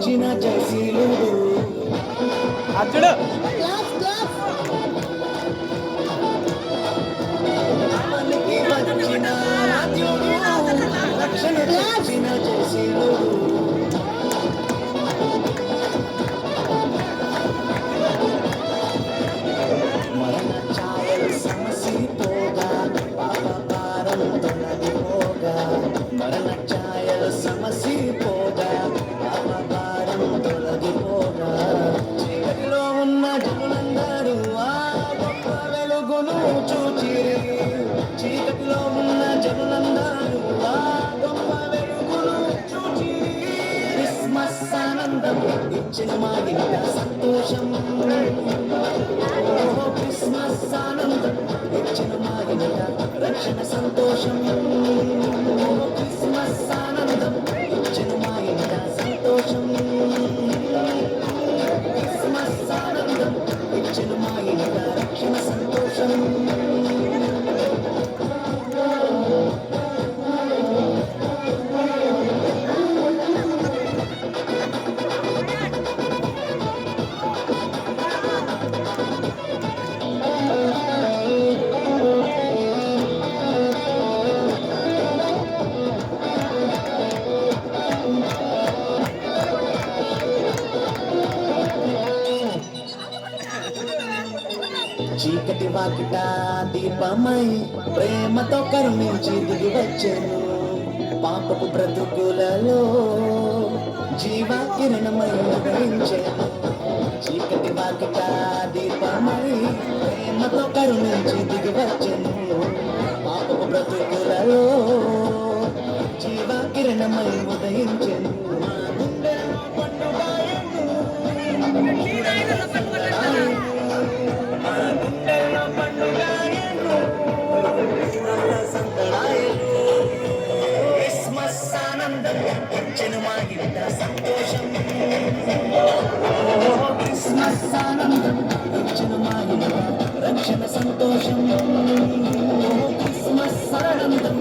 వచ్చిన జయశీలుడు అర్జుడు మనకి వచ్చిన రాజ్యుడు రక్షణ వచ్చిన జయశీలుడు మరణ ఛాయలు సమసిపోగా పాప భారం తొలగిపోగా మరణ ఛాయలు సమసిపోగా పాప భారం తొలగిపోగా చీకటిలో ఉన్న జనులందరూ ఆ గొప్ప వెలుగును చూచిరి చీకటిలో ఉన్న జనులందరూ ఆ గొప్ప వెలుగును చూచిరి క్రిస్మస్ ఆనందం ఇచ్చిన మా ఇంట సంతోషం క్రిస్మస్ ఆనందం ఇచ్చిన మా ఇంట రక్షణ సంతోషం క్రిస్మస్ ఆనందం ఇచ్చిన మా ఇంట సంతోషం క్రిస్మస్ ఆనందం ఇచ్చిన మా ఇంట రక్షణ సంతోషం చీకటి వాకిట దీపమై ప్రేమతో కరుణించి దిగి వచ్చెను పాపపు బ్రతుకులలో జీవ కిరణమై ఉదయించెను చీకటి వాకిట దీపమై ప్రేమతో కరుణించి దిగి వచ్చెను పాపపు బ్రతుకులలో జీవ కిరణమై ఉదయించెను మా గుండెలో పండుగాయను క్రిస్మస్ ఆనందం ఇచ్చిన మా ఇంట సంతోషం క్రిస్మస్ ఆనందం ఇచ్చిన మా ఇంట రక్షణ సంతోషం క్రిస్మస్ ఆనందం